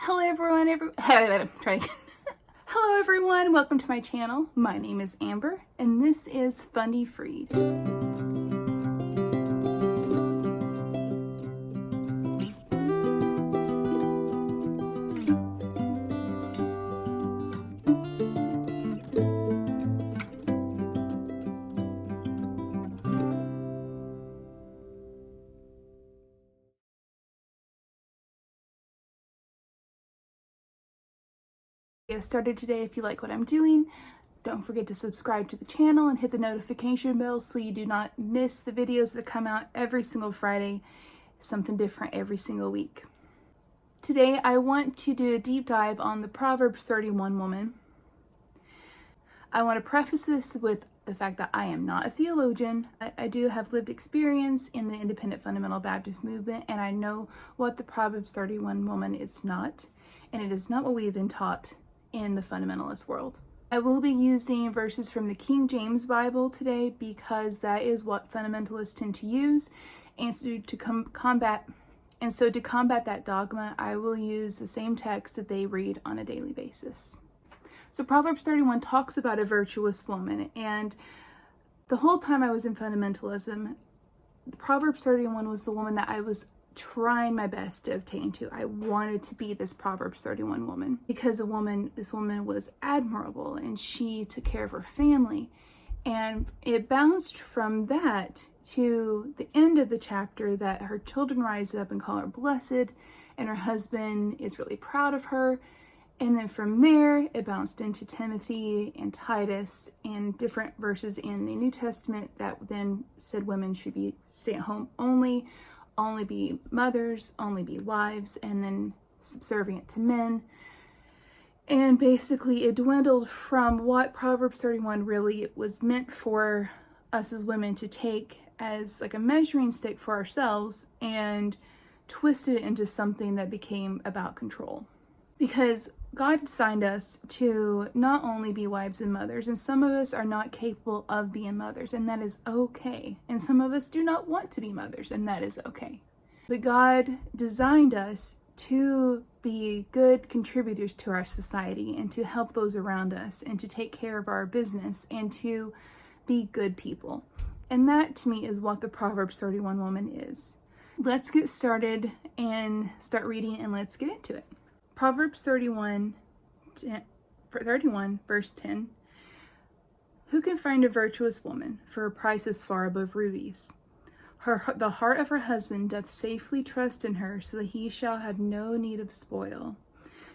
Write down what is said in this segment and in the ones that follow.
Hello everyone, try again. Hello everyone, welcome to my channel. My name is Amber and this is Fundie Freed. Get started today. If you like what I'm doing, don't forget to subscribe to the channel and hit the notification bell so you do not miss the videos that come out every single Friday. Something different every single week. Today I want to do a deep dive on the Proverbs 31 woman. I want to preface this with the fact that I am not a theologian. I do have lived experience in the independent fundamental Baptist movement, and I know what the Proverbs 31 woman is not, and it is not what we have been taught in the fundamentalist world. I will be using verses from the King James Bible today because that is what fundamentalists tend to use, and so to combat that dogma, I will use the same text that they read on a daily basis. So Proverbs 31 talks about a virtuous woman, and the whole time I was in fundamentalism, Proverbs 31 was the woman that I was trying my best to obtain to. I wanted to be this Proverbs 31 woman because this woman was admirable and she took care of her family. And it bounced from that to the end of the chapter that her children rise up and call her blessed, and her husband is really proud of her. And then from there, it bounced into Timothy and Titus and different verses in the New Testament that then said women should be stay at home only be mothers, only be wives, and then subservient to men. And basically it dwindled from what Proverbs 31 really was meant for us as women to take as like a measuring stick for ourselves and twisted it into something that became about control. Because God designed us to not only be wives and mothers, and some of us are not capable of being mothers, and that is okay. And some of us do not want to be mothers, and that is okay. But God designed us to be good contributors to our society and to help those around us and to take care of our business and to be good people. And that to me is what the Proverbs 31 woman is. Let's get started and start reading, and let's get into it. Proverbs 31 verse 10. Who can find a virtuous woman? For her price is far above rubies. The heart of her husband doth safely trust in her, so that he shall have no need of spoil.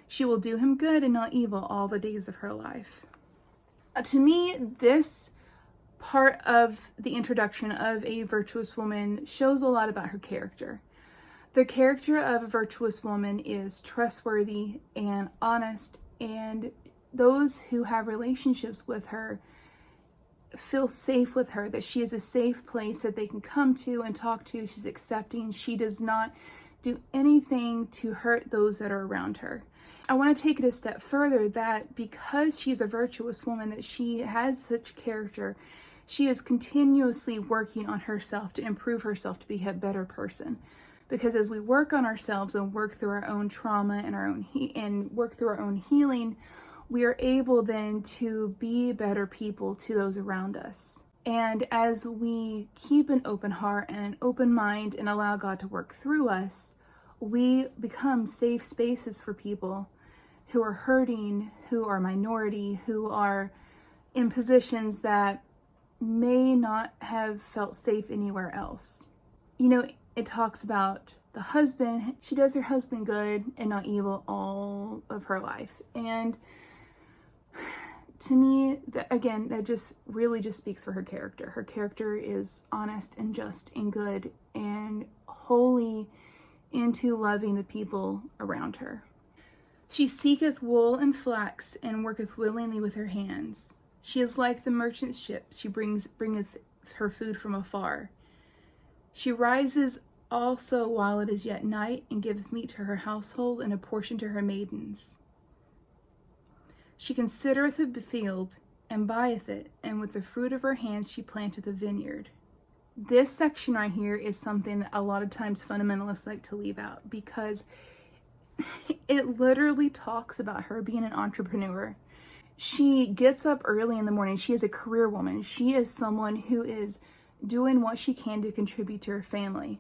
She will do him good and not evil all the days of her life. To me, this part of the introduction of a virtuous woman shows a lot about her character. The character of a virtuous woman is trustworthy and honest, and those who have relationships with her feel safe with her, that she is a safe place that they can come to and talk to. She's accepting. She does not do anything to hurt those that are around her. I want to take it a step further, that because she's a virtuous woman, that she has such character, she is continuously working on herself to improve herself to be a better person. Because as we work on ourselves and work through our own trauma and work through our own healing, we are able then to be better people to those around us. And as we keep an open heart and an open mind and allow God to work through us, we become safe spaces for people who are hurting, who are minority, who are in positions that may not have felt safe anywhere else. You know, it talks about the husband. She does her husband good and not evil all of her life. And to me, that just really just speaks for her character. Her character is honest and just and good and wholly into loving the people around her. She seeketh wool and flax and worketh willingly with her hands. She is like the merchant ship. She bringeth her food from afar. She rises also while it is yet night, and giveth meat to her household, and a portion to her maidens. She considereth the field, and buyeth it, and with the fruit of her hands she planteth a vineyard. This section right here is something that a lot of times fundamentalists like to leave out, because It literally talks about her being an entrepreneur. She gets up early in the morning. She is a career woman. She is someone who is doing what she can to contribute to her family.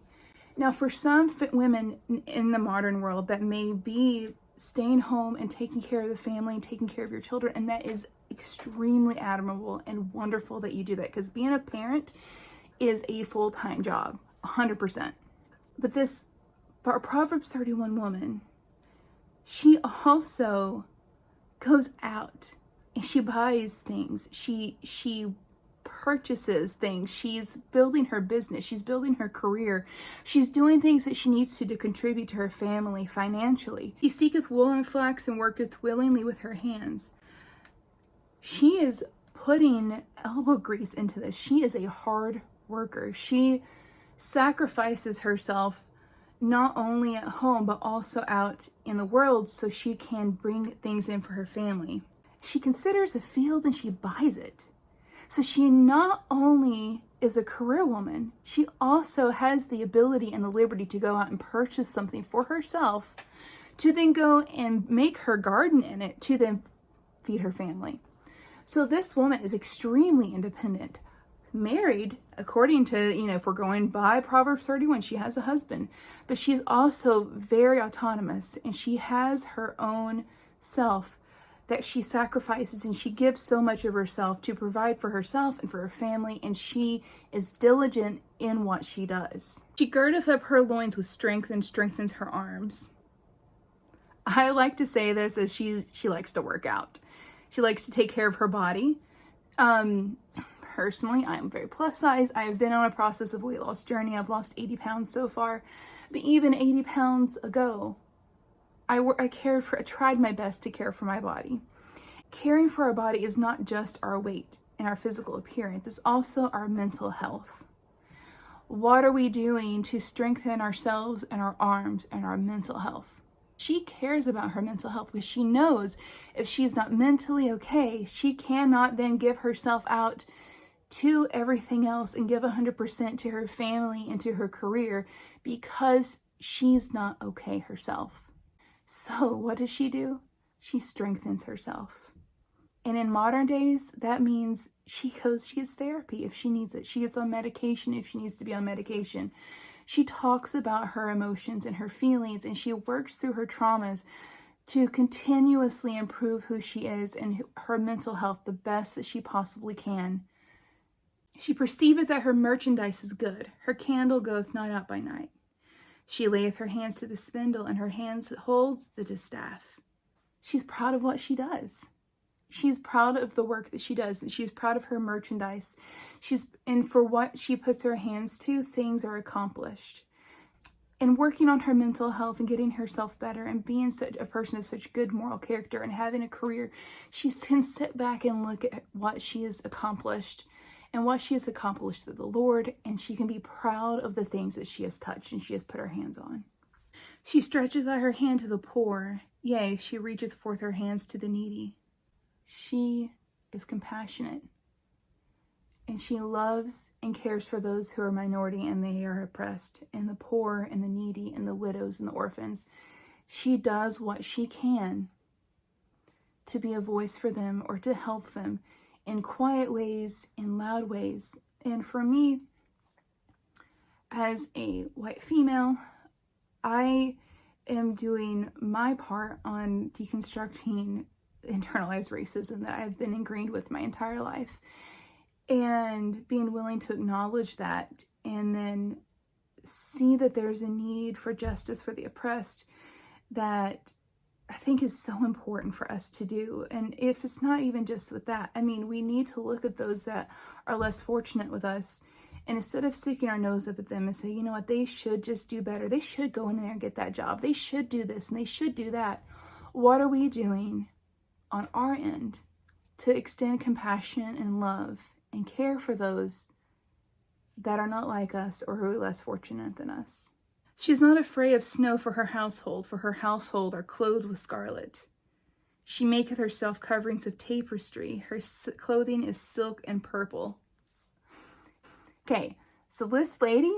Now, for some women in the modern world, that may be staying home and taking care of the family and taking care of your children, and that is extremely admirable and wonderful that you do that, because being a parent is a full-time job, 100%. But this Proverbs 31 woman, she also goes out and she buys things. She purchases things. She's building her business. She's building her career. She's doing things that she needs to contribute to her family financially. She seeketh wool and flax and worketh willingly with her hands. She is putting elbow grease into this. She is a hard worker. She sacrifices herself not only at home, but also out in the world so she can bring things in for her family. She considers a field and she buys it. So she not only is a career woman, she also has the ability and the liberty to go out and purchase something for herself, to then go and make her garden in it, to then feed her family. So this woman is extremely independent. Married, according to, if we're going by Proverbs 31, she has a husband, but she's also very autonomous, and she has her own self that she sacrifices, and she gives so much of herself to provide for herself and for her family, and she is diligent in what she does. She girdeth up her loins with strength and strengthens her arms. I like to say this as she likes to work out. She likes to take care of her body. Personally, I am very plus size. I have been on a process of weight loss journey. I've lost 80 pounds so far, but even 80 pounds ago, I tried my best to care for my body. Caring for our body is not just our weight and our physical appearance, it's also our mental health. What are we doing to strengthen ourselves and our arms and our mental health? She cares about her mental health because she knows if she's not mentally okay, she cannot then give herself out to everything else and give 100% to her family and to her career because she's not okay herself. So what does she do? She strengthens herself. And in modern days, that means she gets therapy if she needs it. She gets on medication if she needs to be on medication. She talks about her emotions and her feelings, and she works through her traumas to continuously improve who she is and her mental health the best that she possibly can. She perceiveth that her merchandise is good. Her candle goeth not out by night. She layeth her hands to the spindle, and her hands holds the distaff. She's proud of what she does. She's proud of the work that she does, and she's proud of her merchandise. And for what she puts her hands to, things are accomplished. And working on her mental health and getting herself better and being a person of such good moral character and having a career, she can sit back and look at what she has accomplished and what she has accomplished through the Lord, and she can be proud of the things that she has touched and she has put her hands on. She stretcheth out her hand to the poor, yea, she reacheth forth her hands to the needy. She is compassionate, and she loves and cares for those who are minority and they are oppressed, and the poor and the needy and the widows and the orphans. She does what she can to be a voice for them or to help them in quiet ways, in loud ways. And for me, as a white female, I am doing my part on deconstructing internalized racism that I've been ingrained with my entire life, and being willing to acknowledge that and then see that there's a need for justice for the oppressed that I think is so important for us to do. And if it's not even just with that, I mean, we need to look at those that are less fortunate with us, and instead of sticking our nose up at them and say, you know what, they should just do better. They should go in there and get that job. They should do this and they should do that. What are we doing on our end to extend compassion and love and care for those that are not like us or who are less fortunate than us? She is not afraid of snow for her household are clothed with scarlet. She maketh herself coverings of tapestry. Her clothing is silk and purple. Okay, so this lady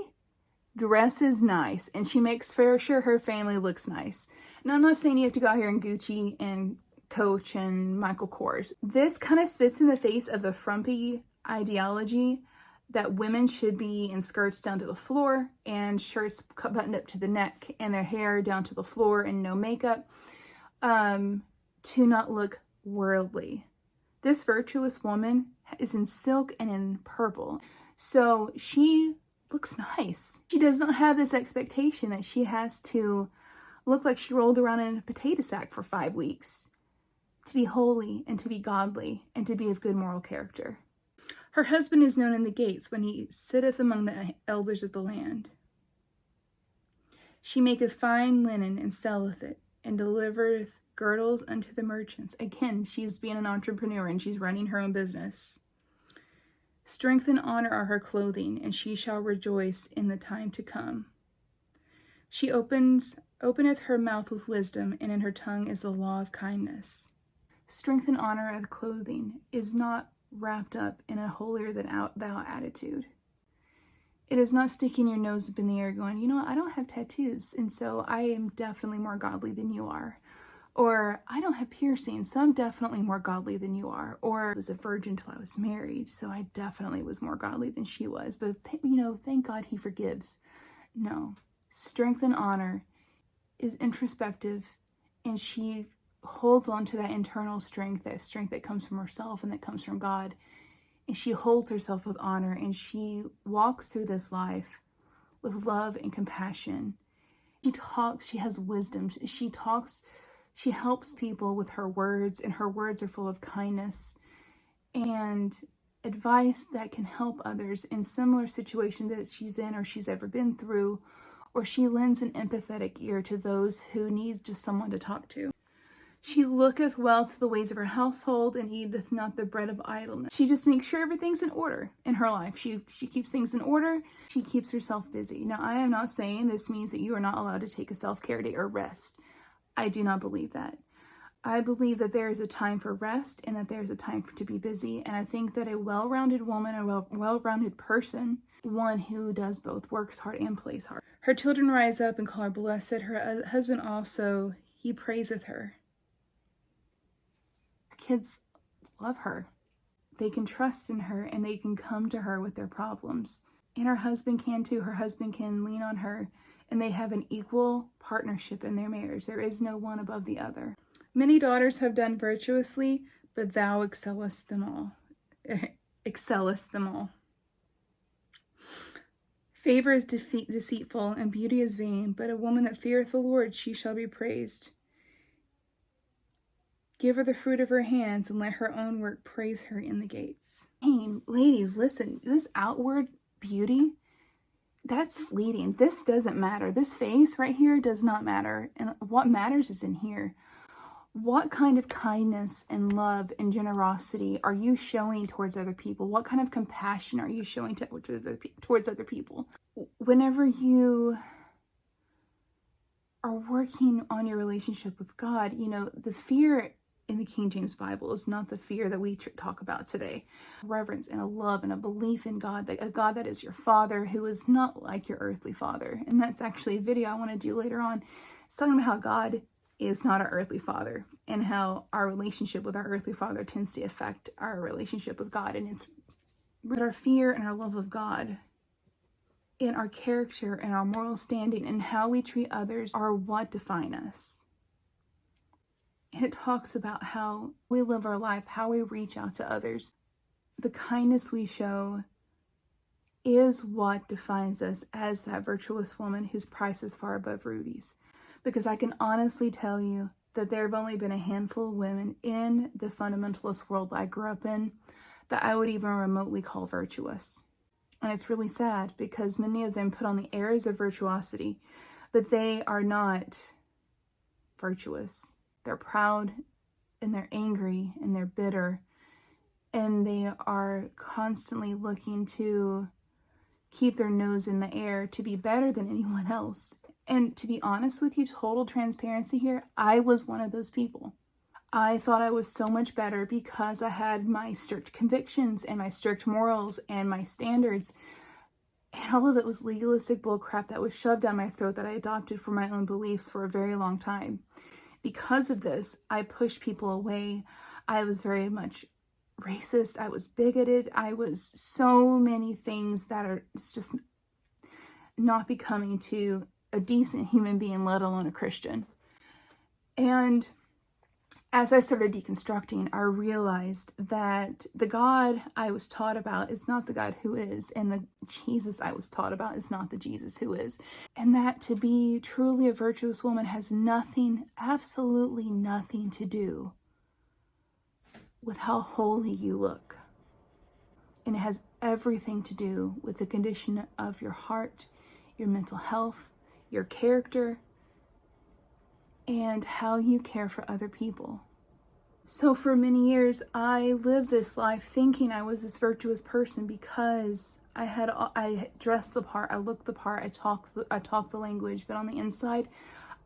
dresses nice, and she makes sure her family looks nice. Now, I'm not saying you have to go out here in Gucci and Coach and Michael Kors. This kind of spits in the face of the frumpy ideology that women should be in skirts down to the floor and shirts buttoned up to the neck and their hair down to the floor and no makeup, to not look worldly. This virtuous woman is in silk and in purple, so she looks nice. She does not have this expectation that she has to look like she rolled around in a potato sack for 5 weeks to be holy and to be godly and to be of good moral character. Her husband is known in the gates when he sitteth among the elders of the land. She maketh fine linen and selleth it, and delivereth girdles unto the merchants. Again, she's being an entrepreneur and she's running her own business. Strength and honor are her clothing, and she shall rejoice in the time to come. She openeth her mouth with wisdom, and in her tongue is the law of kindness. Strength and honor of clothing is not wrapped up in a holier than thou attitude. It is not sticking your nose up in the air going, you know what, I don't have tattoos, and so I am definitely more godly than you are. Or, I don't have piercings, so I'm definitely more godly than you are. Or, I was a virgin till I was married, so I definitely was more godly than she was. But, you know, thank God he forgives. No. Strength and honor is introspective, and she holds on to that internal strength that comes from herself and that comes from God. And she holds herself with honor, and she walks through this life with love and compassion. She talks, she has wisdom. She helps people with her words, and her words are full of kindness and advice that can help others in similar situations that she's in or she's ever been through, or she lends an empathetic ear to those who need just someone to talk to. She looketh well to the ways of her household, and eateth not the bread of idleness. She just makes sure everything's in order in her life. She keeps things in order. She keeps herself busy. Now, I am not saying this means that you are not allowed to take a self-care day or rest. I do not believe that. I believe that there is a time for rest and that there is a time to be busy. And I think that a well-rounded woman, a well-rounded person, one who does both, works hard and plays hard. Her children rise up and call her blessed. Her husband also, he praiseth her. Her kids love her. They can trust in her, and they can come to her with their problems. And her husband can too. Her husband can lean on her, and they have an equal partnership in their marriage. There is no one above the other. Many daughters have done virtuously, but thou excellest them all. Favor is deceitful, and beauty is vain, but a woman that feareth the Lord, she shall be praised. Give her the fruit of her hands, and let her own work praise her in the gates. Hey, ladies, listen, this outward beauty, that's fleeting. This doesn't matter. This face right here does not matter. And what matters is in here. What kind of kindness and love and generosity are you showing towards other people? What kind of compassion are you showing towards other people? Whenever you are working on your relationship with God, you know, the fear in the King James Bible is not the fear that we talk about today. Reverence and a love and a belief in God, a God that is your father, who is not like your earthly father. And that's actually a video I want to do later on. It's talking about how God is not our earthly father, and how our relationship with our earthly father tends to affect our relationship with God. And it's our fear and our love of God and our character and our moral standing and how we treat others are what define us. And it talks about how we live our life, how we reach out to others. The kindness we show is what defines us as that virtuous woman whose price is far above rubies. Because I can honestly tell you that there have only been a handful of women in the fundamentalist world I grew up in that I would even remotely call virtuous. And it's really sad because many of them put on the airs of virtuosity, but they are not virtuous. They're proud, and they're angry, and they're bitter, and they are constantly looking to keep their nose in the air to be better than anyone else. And to be honest with you, total transparency here, I was one of those people. I thought I was so much better because I had my strict convictions and my strict morals and my standards. And all of it was legalistic bullcrap that was shoved down my throat that I adopted for my own beliefs for a very long time. Because of this, I pushed people away. I was very much racist. I was bigoted. I was so many things that are just not becoming to a decent human being, let alone a Christian. And as I started deconstructing, I realized that the God I was taught about is not the God who is, and the Jesus I was taught about is not the Jesus who is. And that to be truly a virtuous woman has nothing, absolutely nothing to do with how holy you look. And it has everything to do with the condition of your heart, your mental health, your character, and how you care for other people. So for many years, I lived this life thinking I was this virtuous person because I dressed the part, I looked the part, I talked the language, but on the inside,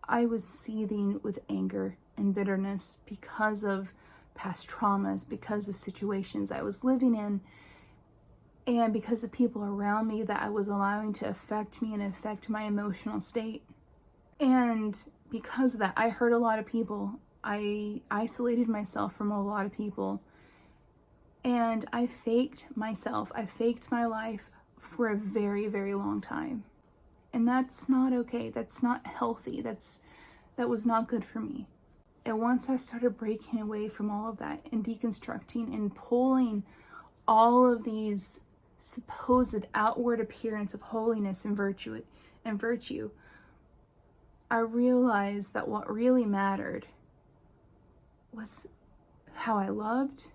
I was seething with anger and bitterness because of past traumas, because of situations I was living in, and because of people around me that I was allowing to affect me and affect my emotional state. And because of that, I hurt a lot of people. I isolated myself from a lot of people. And I faked myself. I faked my life for a very, very long time. And that's not okay. That's not healthy. That was not good for me. And once I started breaking away from all of that and deconstructing and pulling all of these supposed outward appearance of holiness and virtue, I realized that what really mattered was how I loved,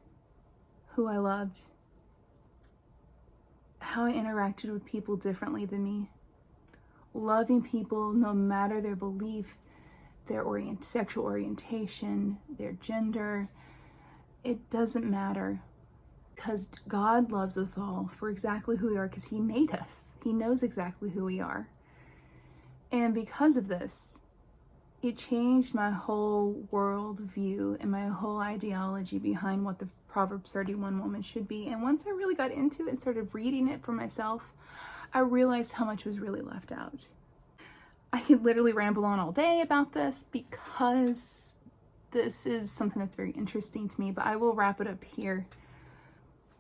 who I loved, how I interacted with people differently than me, loving people no matter their belief, their sexual orientation, their gender. It doesn't matter, because God loves us all for exactly who we are, because He made us. He knows exactly who we are. And because of this, it changed my whole worldview and my whole ideology behind what the Proverbs 31 woman should be. And once I really got into it and started reading it for myself, I realized how much was really left out. I could literally ramble on all day about this because this is something that's very interesting to me, but I will wrap it up here.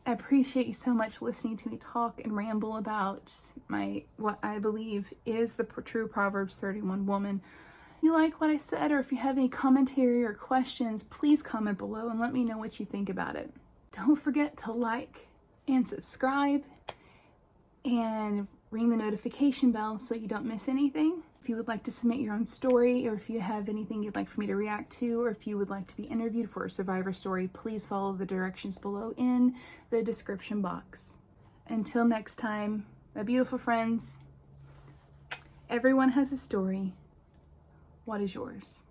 I appreciate you so much listening to me talk and ramble about what I believe is the true Proverbs 31 woman. If you like what I said, or if you have any commentary or questions, please comment below and let me know what you think about it. Don't forget to like and subscribe and ring the notification bell so you don't miss anything. If you would like to submit your own story, or if you have anything you'd like for me to react to, or if you would like to be interviewed for a survivor story, please follow the directions below in the description box. Until next time, my beautiful friends, everyone has a story. What is yours?